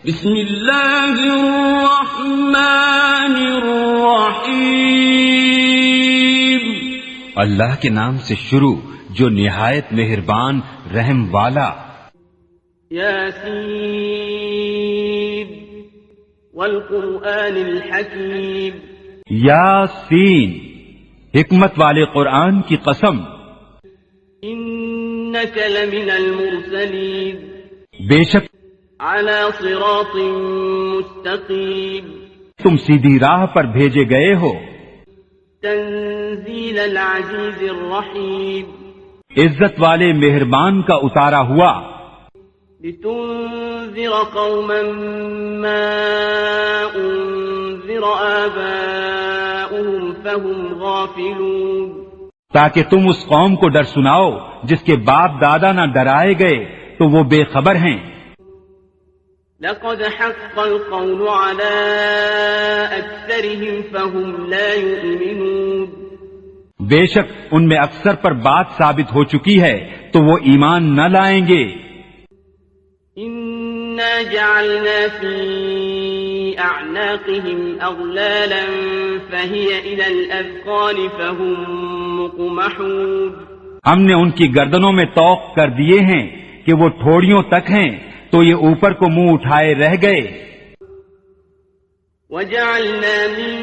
بسم اللہ الرحمن الرحیم، اللہ کے نام سے شروع جو نہایت مہربان رحم والا۔ یاسین والقرآن الحکیم، یاسین، حکمت والے قرآن کی قسم۔ انک لمن المرسلین، بے شک علی صراط مستقیم، تم سیدھی راہ پر بھیجے گئے ہو۔ تنزیل العزیز الرحیم، عزت والے مہربان کا اتارا ہوا۔ لتنذر قوما ما انذر آباؤهم فهم غافلون، تاکہ تم اس قوم کو ڈر سناؤ جس کے باپ دادا نہ ڈرائے گئے تو وہ بے خبر ہیں۔ لقد حق القول على أكثرهم فهم لا يؤمنون، بے شک ان میں اکثر پر بات ثابت ہو چکی ہے تو وہ ایمان نہ لائیں گے۔ إنا جعلنا في أعناقهم أغلالا فهي إلى الأذقان فهم مقمحون، ہم نے ان کی گردنوں میں طوق کر دیے ہیں کہ وہ ٹھوڑیوں تک ہیں تو یہ اوپر کو منہ اٹھائے رہ گئے۔ وجعلنا من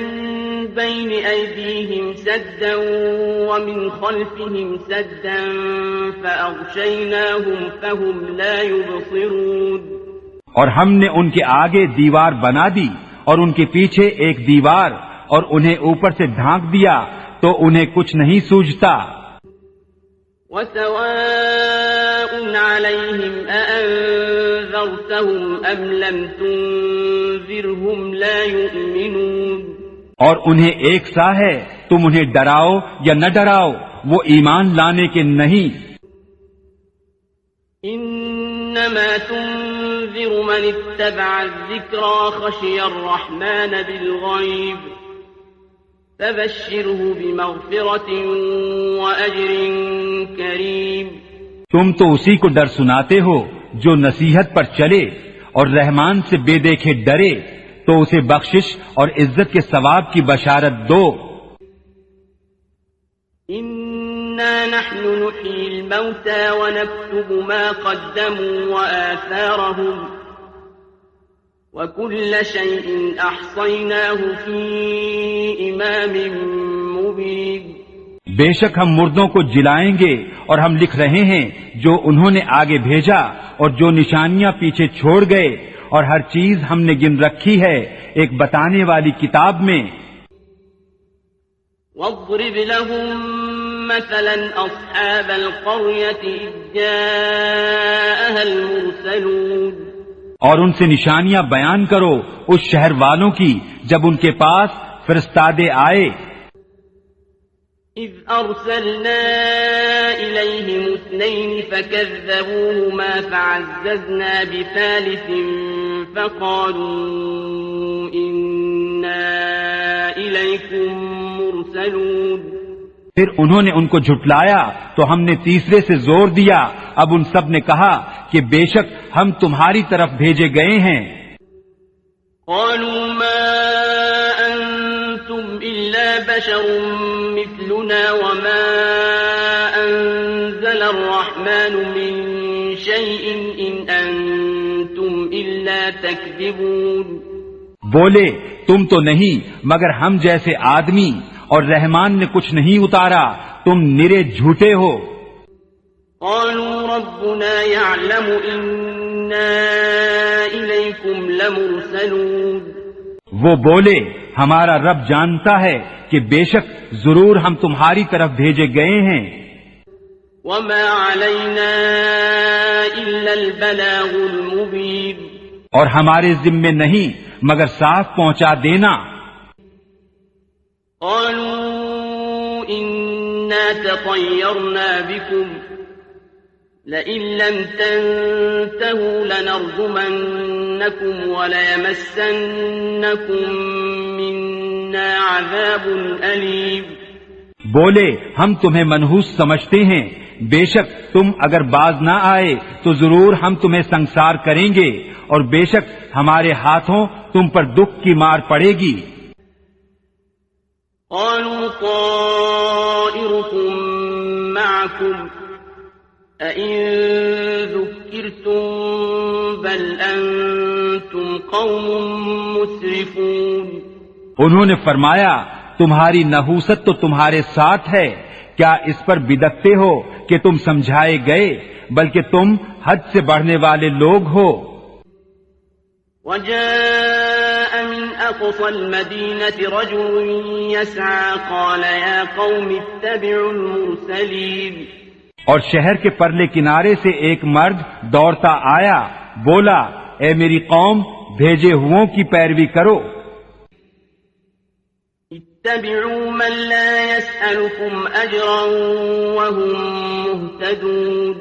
بين أيديهم سدا ومن خلفهم سدا فأغشيناهم فهم لا يبصرون، اور ہم نے ان کے آگے دیوار بنا دی اور ان کے پیچھے ایک دیوار اور انہیں اوپر سے ڈھانک دیا تو انہیں کچھ نہیں سوجھتا۔ وسواء عليهم أأنذرتهم أم لم تنذرهم لا يؤمنون، اور انہیں ایک سا ہے تم انہیں ڈراؤ یا نہ ڈراؤ وہ ایمان لانے کے نہیں۔ انما تنذر من اتبع الذکر وخشی الرحمن بالغیب فبشره بمغفرة وأجر کریم، تم تو اسی کو ڈر سناتے ہو جو نصیحت پر چلے اور رحمان سے بے دیکھے ڈرے تو اسے بخشش اور عزت کے ثواب کی بشارت دو۔ انا نحن نحيي الموتى ونكتب ما قدموا وآثارهم وكل شيء أحصيناه في إمام مبين، بے شک ہم مردوں کو جلائیں گے اور ہم لکھ رہے ہیں جو انہوں نے آگے بھیجا اور جو نشانیاں پیچھے چھوڑ گئے، اور ہر چیز ہم نے گن رکھی ہے ایک بتانے والی کتاب میں۔ واضرب لهم مثلا أصحاب القرية إذ جاءها المرسلون، اور ان سے نشانیاں بیان کرو اس شہر والوں کی جب ان کے پاس فرستادے آئے۔ إذ أرسلنا إليهم اثنين فكذبوهما فعززنا بثالث فقالوا إنا إليكم مرسلون، پھر انہوں نے ان کو جھٹلایا تو ہم نے تیسرے سے زور دیا، اب ان سب نے کہا کہ بے شک ہم تمہاری طرف بھیجے گئے ہیں۔ قالوا ما أنتم إلا بشر مثلنا وما أنزل الرحمن من شيء إن أنتم إلا تكذبون، بولے تم تو نہیں مگر ہم جیسے آدمی، اور رحمان نے کچھ نہیں اتارا، تم نرے جھوٹے ہو۔ قالوا ربنا يعلم إنا إليكم لمرسلون، وہ بولے ہمارا رب جانتا ہے کہ بے شک ضرور ہم تمہاری طرف بھیجے گئے ہیں۔ وما علينا إلا البلاغ المبين، اور ہمارے ذمے نہیں مگر صاف پہنچا دینا۔ قالوا إنا تطيرنا بكم لئن لم تنتهوا لنرجمنكم وليمسنكم منا عذاب أليم، بولے ہم تمہیں منحوس سمجھتے ہیں، بے شک تم اگر باز نہ آئے تو ضرور ہم تمہیں سنسار کریں گے، اور بے شک ہمارے ہاتھوں تم پر دکھ کی مار پڑے گی۔ قالوا طائركم معكم أئن ذكرتم بل أنتم قوم مسرفون۔ انہوں نے فرمایا تمہاری نحوست تو تمہارے ساتھ ہے، کیا اس پر بدکتے ہو کہ تم سمجھائے گئے، بلکہ تم حد سے بڑھنے والے لوگ ہو۔ وجاء من أقصى المدينة رجل يسعى قال يا قوم اتبعوا المرسلين۔ اور شہر کے پرلے کنارے سے ایک مرد دوڑتا آیا، بولا اے میری قوم بھیجے ہوں کی پیروی کرو۔ اتبعوا من لا يسألكم أجرا وهم مهتدون۔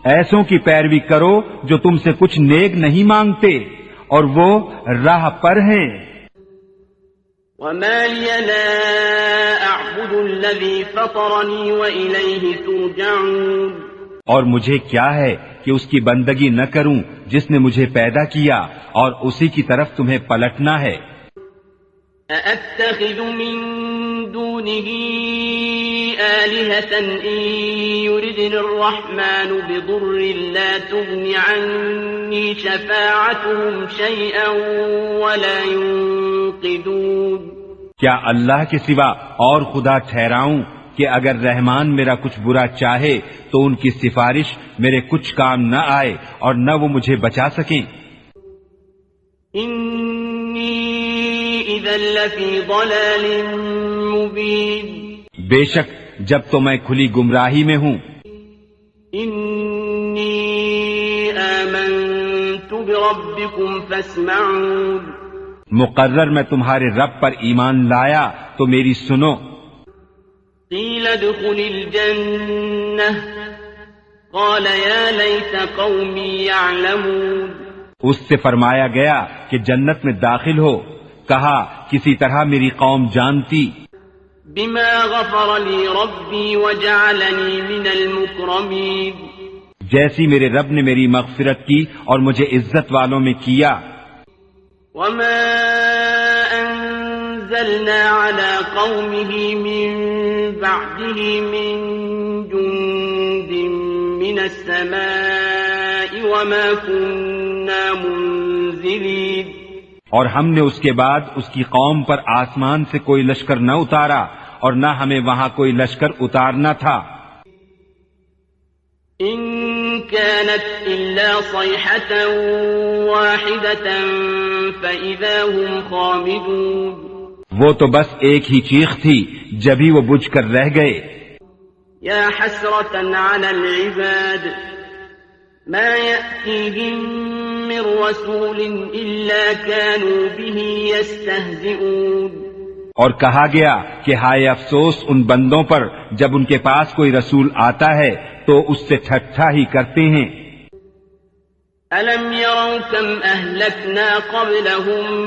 ایسوں کی پیروی کرو جو تم سے کچھ نیک نہیں مانگتے اور وہ راہ پر ہیں۔ وما لي لا أعبد الذي فطرني وإليه ترجعون۔ اور مجھے کیا ہے کہ اس کی بندگی نہ کروں جس نے مجھے پیدا کیا اور اسی کی طرف تمہیں پلٹنا ہے۔ أأتخذ من دونه آلهة إن يردني الرحمن بضر لا تغن عني شفاعتهم شيئا ولا ينقذون۔ کیا اللہ کے سوا اور خدا ٹھہراؤں کہ اگر رحمان میرا کچھ برا چاہے تو ان کی سفارش میرے کچھ کام نہ آئے اور نہ وہ مجھے بچا سکیں۔ إذا لفي ضلال مبين۔ بے شک جب تو میں کھلی گمراہی میں ہوں۔ إني آمنت بربكم فاسمعون۔ مقرر میں تمہارے رب پر ایمان لایا تو میری سنو۔ قيل ادخل الجنة قال يا ليت قومي يعلمون۔ اس سے فرمایا گیا کہ جنت میں داخل ہو، کہا کسی طرح میری قوم جانتی۔ بما غفر لي ربي وجعلني من المكرمين۔ جیسی میرے رب نے میری مغفرت کی اور مجھے عزت والوں میں کیا۔ وما أنزلنا على قومه من بعده من جند من السماء وما كنا منزلين۔ اور ہم نے اس کے بعد اس کی قوم پر آسمان سے کوئی لشکر نہ اتارا اور نہ ہمیں وہاں کوئی لشکر اتارنا تھا۔ إن كانت إلا صيحة واحدة فإذا هم خامدون۔ وہ تو بس ایک ہی چیخ تھی، جبھی وہ بجھ کر رہ گئے۔ يا حسرة على العباد ما يأتيهم من رسول إلا كانوا به يستهزئون۔ اور کہا گیا کہ ہائے افسوس ان بندوں پر جب ان کے پاس کوئی رسول آتا ہے تو اس سے ٹھٹھا ہی کرتے ہیں۔ ألم يروا كم أهلكنا قبلهم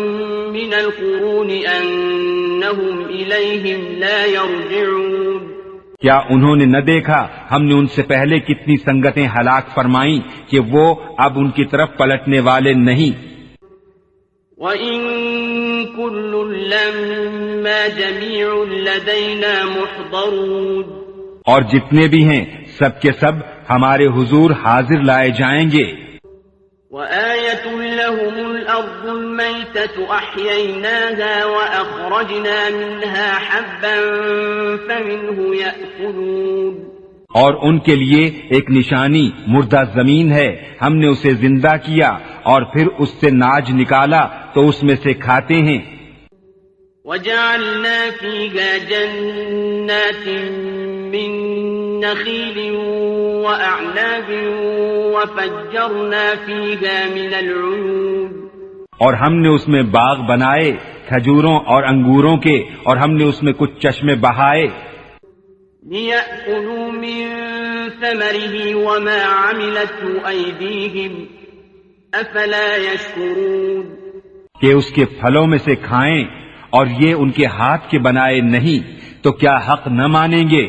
من القرون أنهم إليهم لا يرجعون۔ کیا انہوں نے نہ دیکھا ہم نے ان سے پہلے کتنی سنگتیں ہلاک فرمائیں کہ وہ اب ان کی طرف پلٹنے والے نہیں۔ وَإِن كُلٌّ لَّمَّا جَمِيعٌ لَّدَيْنَا مُحْضَرُونَ۔ اور جتنے بھی ہیں سب کے سب ہمارے حضور حاضر لائے جائیں گے۔ وَآيَةٌ لَّهُمُ الْأَرْضُ الْمَيْتَةُ أَحْيَيْنَاهَا وَأَخْرَجْنَا مِنْهَا حَبًّا فَمِنْهُ يَأْكُلُونَ۔ اور ان کے لیے ایک نشانی مردہ زمین ہے، ہم نے اسے زندہ کیا اور پھر اس سے ناج نکالا تو اس میں سے کھاتے ہیں۔ وَجَعَلْنَا فِيهَا جَنَّاتٍ مِّن نَّخِيلٍ وَأَعْنَابٍ وَفَجَّرْنَا فِيهَا مِنَ الْعُيُونِ۔ اور ہم نے اس میں باغ بنائے کھجوروں اور انگوروں کے، اور ہم نے اس میں کچھ چشمے بہائے۔ لِيَأْكُلُوا مِن ثَمَرِهِ وَمَا عَمِلَتْهُ أَيْدِيهِمْ أَفَلَا يَشْكُرُونَ۔ کہ اس کے پھلوں میں سے کھائیں اور یہ ان کے ہاتھ کے بنائے نہیں تو کیا حق نہ مانیں گے؟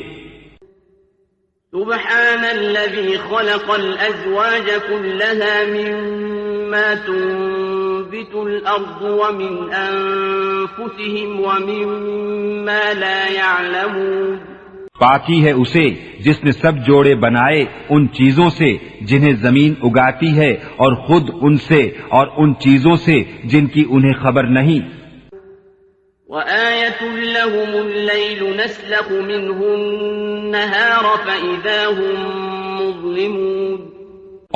سبحان الذي خلق الأزواج كلها مما تنبت الأرض ومن أنفسهم ومما لا يعلمون. پاکی ہے اسے جس نے سب جوڑے بنائے ان چیزوں سے جنہیں زمین اگاتی ہے اور خود ان سے اور ان چیزوں سے جن کی انہیں خبر نہیں. وَآيَةٌ لَهُمُ اللَّيْلُ نَسْلَخُ مِنْهُ النَّهَارَ فَإِذَا هُمْ مُظْلِمُونَ.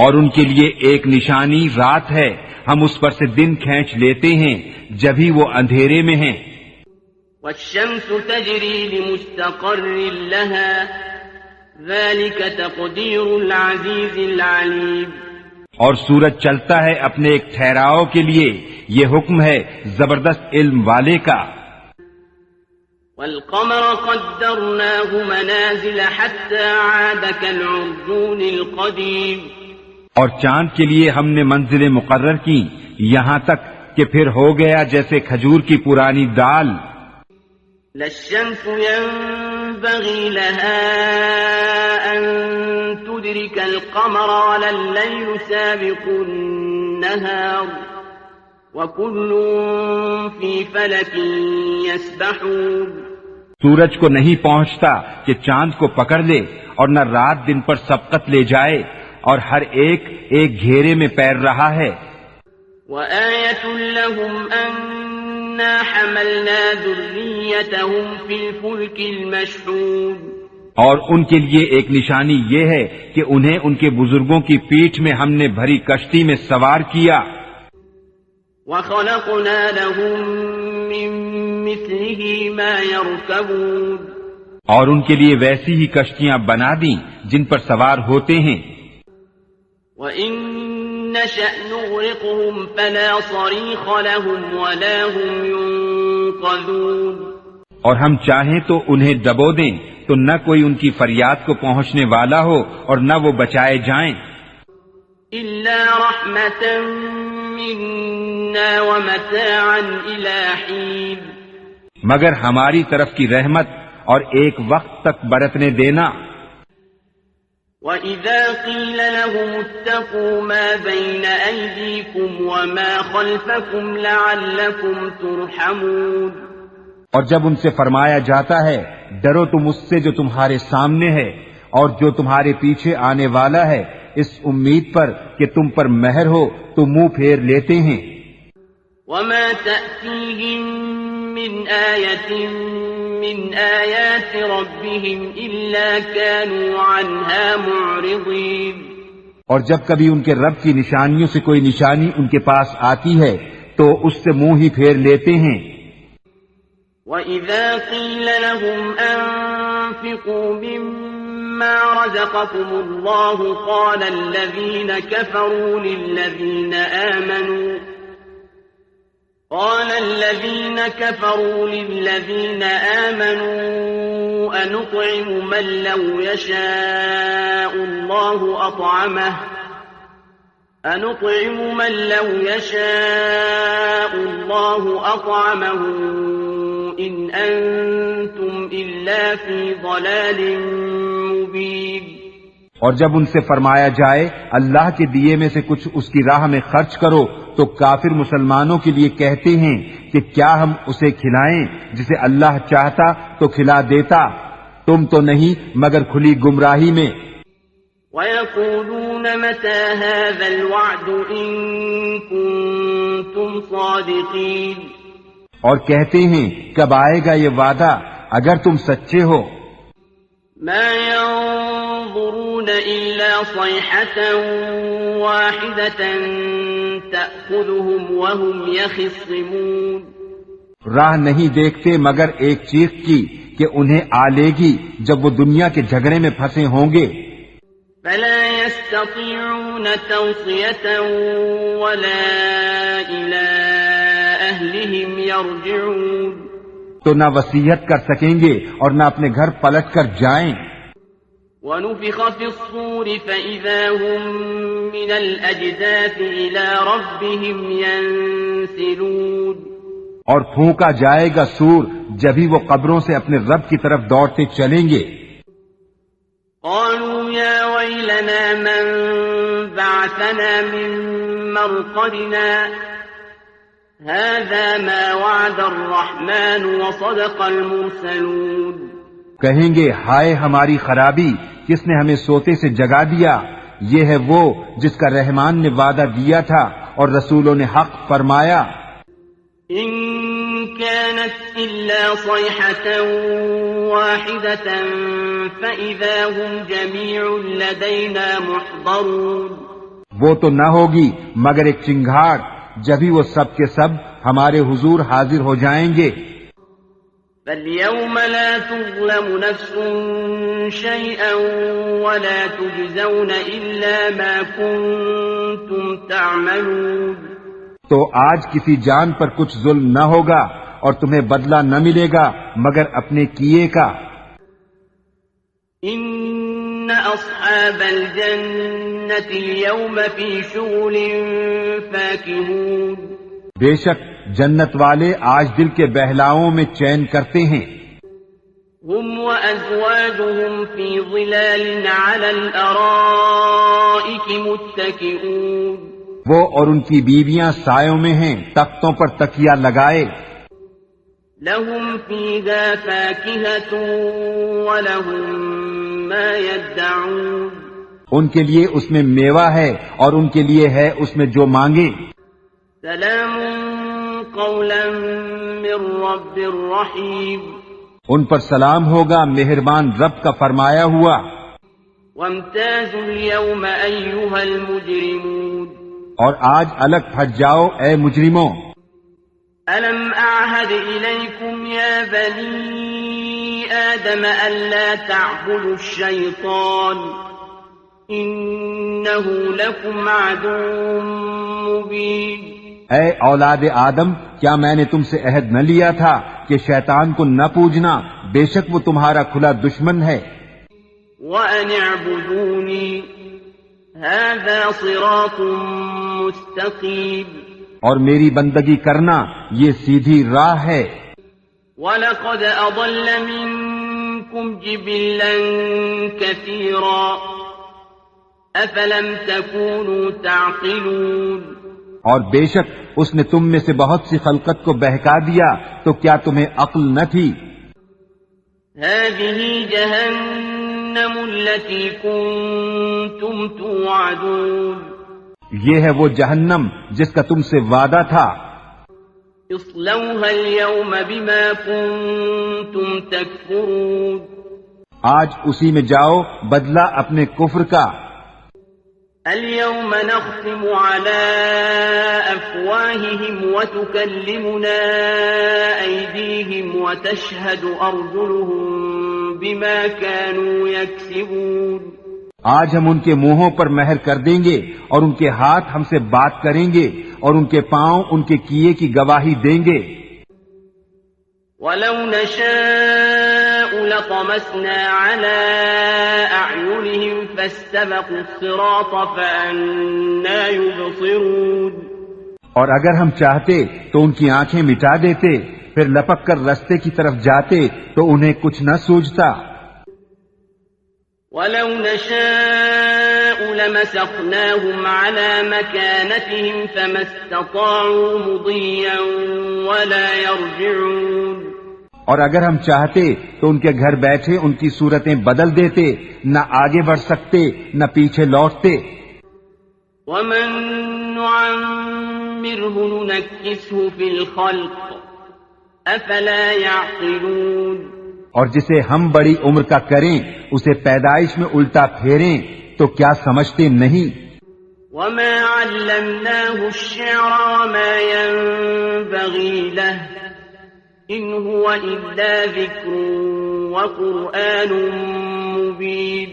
اور ان کے لیے ایک نشانی رات ہے، ہم اس پر سے دن کھینچ لیتے ہیں جبھی وہ اندھیرے میں ہیں. وَالشَّمْسُ تَجْرِي لِمُسْتَقَرٍّ لَهَا ذَلِكَ تَقْدِيرُ الْعَزِيزِ الْعَلِيمِ. اور سورج چلتا ہے اپنے ایک ٹھہراؤ کے لیے، یہ حکم ہے زبردست علم والے کا. وَالْقَمَرَ قَدَّرْنَاهُ مَنَازِلَ حَتَّى عَادَ كَالْعُرْجُونِ الْقَدِيمِ. اور چاند کے لیے ہم نے منزلیں مقرر کی یہاں تک کہ پھر ہو گیا جیسے کھجور کی پرانی دال. لَا الشَّمْسُ يَنبَغِي لَهَا أَن تُدْرِكَ الْقَمَرَ وَلَا اللَّيْلُ سَابِقُ النَّهَارِ وَكُلٌّ فِي فَلَكٍ يَسْبَحُونَ. سورج کو نہیں پہنچتا کہ چاند کو پکڑ لے اور نہ رات دن پر سبقت لے جائے، اور ہر ایک ایک گھیرے میں پیر رہا ہے. وَآيَةٌ لَهُمْ أَنَّا حَمَلْنَا ذُرِّيَّتَهُمْ فِي الْفُلْكِ الْمَشْحُونِ. اور ان کے لیے ایک نشانی یہ ہے کہ انہیں ان کے بزرگوں کی پیٹھ میں ہم نے بھری کشتی میں سوار کیا. وَخَلَقْنَا لَهُم مِّن مِّثْلِهِ مَا يَرْكَبُونَ. اور ان کے لیے ویسی ہی کشتیاں بنا دیں جن پر سوار ہوتے ہیں. وَإِن نَّشَأْ نُغْرِقْهُمْ فَلَا صَرِيخَ لَهُمْ وَلَا هُمْ يُنقَذُونَ. اور ہم چاہیں تو انہیں ڈبو دیں تو نہ کوئی ان کی فریاد کو پہنچنے والا ہو اور نہ وہ بچائے جائیں. إِلَّا رَحْمَةً مِّنَّا وَمَتَاعًا إِلَىٰ حِينٍ. مگر ہماری طرف کی رحمت اور ایک وقت تک برتنے دینا. وَإِذَا قِيلَ لَهُمُ اتَّقُوا مَا بَيْنَ أَيْدِيكُمْ وَمَا خَلْفَكُمْ لَعَلَّكُمْ تُرْحَمُونَ. اور جب ان سے فرمایا جاتا ہے ڈرو تم اس سے جو تمہارے سامنے ہے اور جو تمہارے پیچھے آنے والا ہے، اس امید پر کہ تم پر مہر ہو تو منہ پھیر لیتے ہیں. وَمَا تَأْتِيهِم مِّنْ آيَةٍ مِّنْ آيَاتِ رَبِّهِمْ إِلَّا كَانُوا عَنْهَا مُعْرِضِينَ. اور جب کبھی ان کے رب کی نشانیوں سے کوئی نشانی ان کے پاس آتی ہے تو اس سے منہ ہی پھیر لیتے ہیں. وَإِذَا قِيلَ لَهُمْ أَنفِقُوا مِمَّا رَزَقَكُمُ اللَّهُ قَالَ الَّذِينَ كَفَرُوا لِلَّذِينَ آمَنُوا أَنُطْعِمُ مَن لَّوْ يَشَاءُ اللَّهُ أَطْعَمَهُ إِنْ أَنْتُمْ إِلَّا فِي ضَلَالٍ مُبِينٍ. اور جب ان سے فرمایا جائے اللہ کے دیے میں سے کچھ اس کی راہ میں خرچ کرو تو کافر مسلمانوں کے لیے کہتے ہیں کہ کیا ہم اسے کھلائیں جسے اللہ چاہتا تو کھلا دیتا، تم تو نہیں مگر کھلی گمراہی میں. وَيَقُولُونَ مَتَى هَذَا الْوَعْدُ إِن كُنتُمْ صَادِقِينَ. اور کہتے ہیں کب آئے گا یہ وعدہ اگر تم سچے ہو. مَا يَنظُرُونَ إِلَّا صَيْحَةً وَاحِدَةً تَأْخُذُهُمْ وَهُمْ يَخِصِّمُونَ. راہ نہیں دیکھتے مگر ایک چیخ کی کہ انہیں آ لے گی جب وہ دنیا کے جھگڑے میں پھنسے ہوں گے. فَلَا يَسْتَطِيعُونَ تَوْصِيَةً وَلَا إِلَىٰ أَهْلِهِمْ يَرْجِعُونَ. تو نہ وصیت کر سکیں گے اور نہ اپنے گھر پلٹ کر جائیں. وَنُفِخَ فِي الصُّورِ فَإِذَا هُم مِّنَ الْأَجْدَاثِ إِلَىٰ رَبِّهِمْ يَنسِلُونَ. اور پھونکا جائے گا سور، جبھی وہ قبروں سے اپنے رب کی طرف دوڑتے چلیں گے. قَالُوا ويلنا من بعثنا من مرقدنا هذا ما وعد الرحمن وصدق المرسلون. کہیں گے ہائے ہماری خرابی، کس نے ہمیں سوتے سے جگا دیا؟ یہ ہے وہ جس کا رحمان نے وعدہ دیا تھا اور رسولوں نے حق فرمایا. إن كانت إلا صيحة واحدة فإذا هم جميع لدينا محضرون. وہ تو نہ ہوگی مگر ایک چنگھاڑ، جبھی وہ سب کے سب ہمارے حضور حاضر ہو جائیں گے. فاليوم لا تظلم نفس شيئا ولا تجزون إلا ما كنتم تعملون. تو آج کسی جان پر کچھ ظلم نہ ہوگا اور تمہیں بدلہ نہ ملے گا مگر اپنے کیے کا. ان اصحاب الجنة اليوم في شغل فاكهون. بے شک جنت والے آج دل کے بہلاؤں میں چین کرتے ہیں. هم وأزواجهم في ظلال على الأرائك متكئون. وہ اور ان کی بیویاں سایوں میں ہیں، تختوں پر تکیہ لگائے. لهم فيها فاكهة ولهم ما يدعون. ان کے لیے اس میں میوہ ہے اور ان کے لیے ہے اس میں جو مانگے. سلام قولا من رب رحیم. ان پر سلام ہوگا مہربان رب کا فرمایا ہوا. وامتازوا اليوم أيها المجرمون. اور آج الگ پھٹ جاؤ اے مجرموں. ألم أعهد إليكم يا بني آدم ألا تعبدوا الشيطان إنه لكم عدو مبين. اے اولاد آدم، کیا میں نے تم سے عہد نہ لیا تھا کہ شیطان کو نہ پوجنا، بے شک وہ تمہارا کھلا دشمن ہے. وَأَنِ اعْبُدُونِي هَذَا صِرَاطٌ مُسْتَقِيمٌ. اور میری بندگی کرنا یہ سیدھی راہ ہے. وَلَقَدْ أَضَلَّ مِنكُمْ جِبِلًّا كَثِيرًا أَفَلَمْ تَكُونُوا تَعْقِلُونَ. اور بے شک اس نے تم میں سے بہت سی خلقت کو بہکا دیا، تو کیا تمہیں عقل نہ تھی؟ هَذِهِ جَهَنَّمُ الَّتِي كُنتُمْ تُوعَدُونَ. یہ ہے وہ جہنم جس کا تم سے وعدہ تھا. اصلوها اليوم بما كنتم تكفرون. آج اسی میں جاؤ بدلہ اپنے کفر کا. اليوم نختم على أفواههم وتكلمنا أيديهم وتشهد أرجلهم بما كانوا يكسبون. آج ہم ان کے منہوں پر مہر کر دیں گے اور ان کے ہاتھ ہم سے بات کریں گے اور ان کے پاؤں ان کے کیے کی گواہی دیں گے. وَلَوْ نَشَاءُ لَطَمَسْنَا عَلَىٰ أَعْيُنِهِمْ فَاسْتَبَقُوا الصِّرَاطَ فَأَنَّىٰ يُبْصِرُونَ. اور اگر ہم چاہتے تو ان کی آنکھیں مٹا دیتے، پھر لپک کر رستے کی طرف جاتے تو انہیں کچھ نہ سوجتا. وَلَوْ نَشَاءُ لَمَسَخْنَاهُمْ عَلَىٰ مَكَانَتِهِمْ فَمَا اسْتَطَاعُوا مُضِيًّا وَلَا يَرْجِعُونَ. اور اگر ہم چاہتے تو ان کے گھر بیٹھے ان کی صورتیں بدل دیتے، نہ آگے بڑھ سکتے نہ پیچھے لوٹتے. وَمَن نُّعَمِّرْهُ نُنَكِّسْهُ فِي الْخَلْقِ أَفَلَا يَعْقِلُونَ. اور جسے ہم بڑی عمر کا کریں اسے پیدائش میں الٹا پھیریں تو کیا سمجھتے نہیں؟ وَمَا عَلَّمْنَاهُ الشِّعْرَ وَمَا يَنبَغِي لَهُ إِنْ هُوَ إِلَّا ذِكْرٌ وَقُرْآنٌ مُبِينٌ.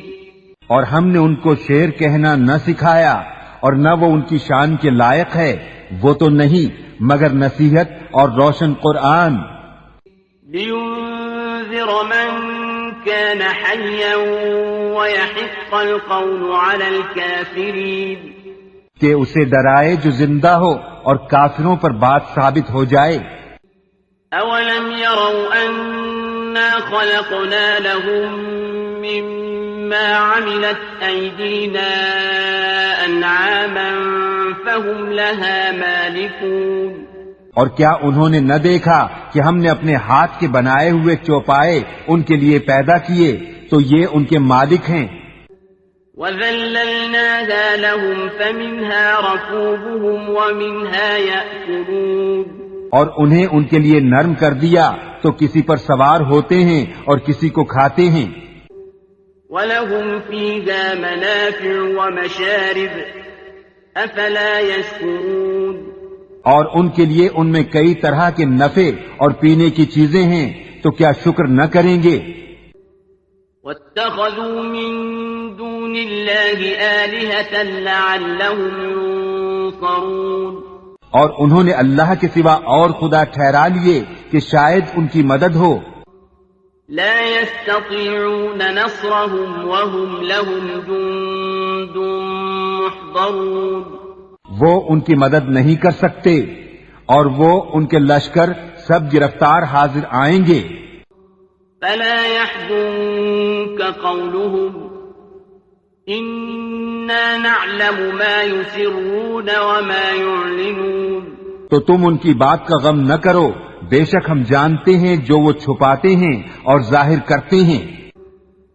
اور ہم نے ان کو شعر کہنا نہ سکھایا اور نہ وہ ان کی شان کے لائق ہے، وہ تو نہیں مگر نصیحت اور روشن قرآن. لِيُنذِرَ مَن كَانَ حَيًّا وَيَحِقَّ الْقَوْلُ عَلَى الْكَافِرِينَ. کہ اسے ڈرائے جو زندہ ہو اور کافروں پر بات ثابت ہو جائے. أَوَلَمْ يَرَوْا أَنَّا خَلَقْنَا لَهُم مِّمَّا مما عملت أيدينا أنعاما فهم لها مالكون اور کیا انہوں نے نہ دیکھا کہ ہم نے اپنے ہاتھ کے بنائے ہوئے چوپائے ان کے لیے پیدا کیے تو یہ ان کے مالک ہیں. وَذَلَّلْنَاهَا لَهُمْ فَمِنْهَا رَكُوبُهُمْ وَمِنْهَا يَأْكُلُونَ اور انہیں ان کے لیے نرم کر دیا تو کسی پر سوار ہوتے ہیں اور کسی کو کھاتے ہیں. وَلَهُمْ فِيهَا مَنَافِعُ وَمَشَارِبُ أَفَلَا يَشْكُرُونَ اور ان کے لیے ان میں کئی طرح کے نفع اور پینے کی چیزیں ہیں تو کیا شکر نہ کریں گے. وَاتَّخَذُوا مِن دُونِ اللَّهِ آلِهَةً لَعَلَّهُمْ يُنصَرُونَ اور انہوں نے اللہ کے سوا اور خدا ٹھہرا لیے کہ شاید ان کی مدد ہو. لا يستطيعون نصرهم وهم لهم جند محضرون وہ ان کی مدد نہیں کر سکتے اور وہ ان کے لشکر سب گرفتار حاضر آئیں گے. فلا يحزنك قولهم إنا نعلم ما يسرون وما يعلنون تو تم ان کی بات کا غم نہ کرو، بے شک ہم جانتے ہیں جو وہ چھپاتے ہیں اور ظاہر کرتے ہیں.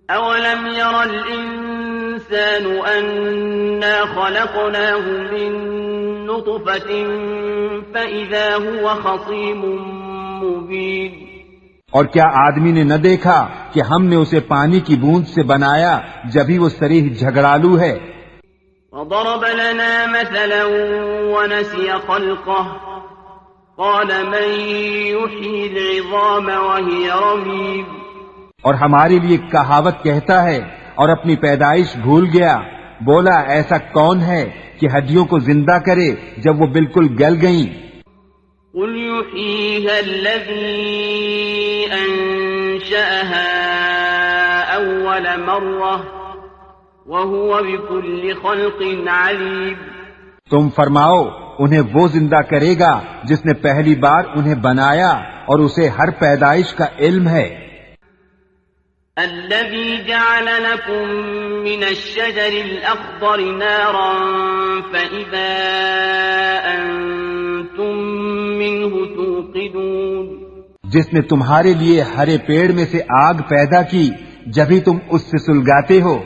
أولم ير الإنسان أنا خلقناه من نطفة فإذا هو خصيم مبين اور کیا آدمی نے نہ دیکھا کہ ہم نے اسے پانی کی بوند سے بنایا جبھی وہ صریح جھگڑالو ہے. وضرب لنا مثلا ونسي خلقه قال من يحيي العظام وهي رميم اور ہمارے لیے کہاوت کہتا ہے اور اپنی پیدائش بھول گیا. بولا ایسا کون ہے کہ ہڈیوں کو زندہ کرے جب وہ بالکل گل گئیں. قل يحييها الذي أنشأها أول مرة وهو بكل خلق عليم تم فرماؤ انہیں وہ زندہ کرے گا جس نے پہلی بار انہیں بنایا اور اسے ہر پیدائش کا علم ہے. الذي جعل لكم من الشجر الأخضر نارا فإذا أنتم منه توقدون جس نے تمہارے لیے ہرے پیڑ میں سے آگ پیدا کی جبھی تم اس سے سلگاتے ہو.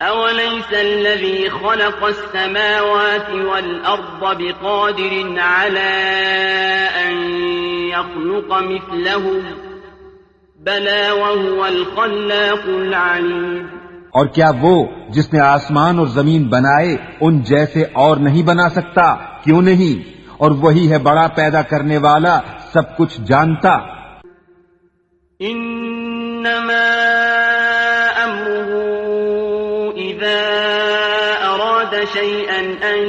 أوليس الذي خلق السماوات والأرض بقادر على أن يخلق مثلهم بلى وهو الخلاق العليم اور کیا وہ جس نے آسمان اور زمین بنائے ان جیسے اور نہیں بنا سکتا؟ کیوں نہیں، اور وہی ہے بڑا پیدا کرنے والا، سب کچھ جانتا. انما امره اذا اراد شيئا ان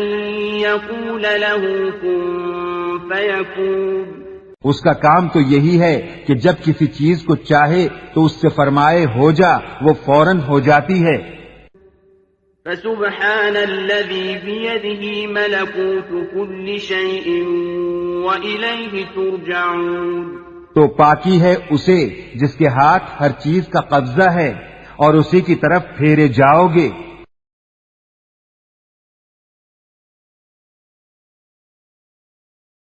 يقول له كن فيكون اس کا کام تو یہی ہے کہ جب کسی چیز کو چاہے تو اس سے فرمائے ہو جا، وہ فوراً ہو جاتی ہے. فسبحان الذي بيده ملكوت كل شيء وإليه ترجعون تو پاکی ہے اسے جس کے ہاتھ ہر چیز کا قبضہ ہے اور اسی کی طرف پھیرے جاؤ گے.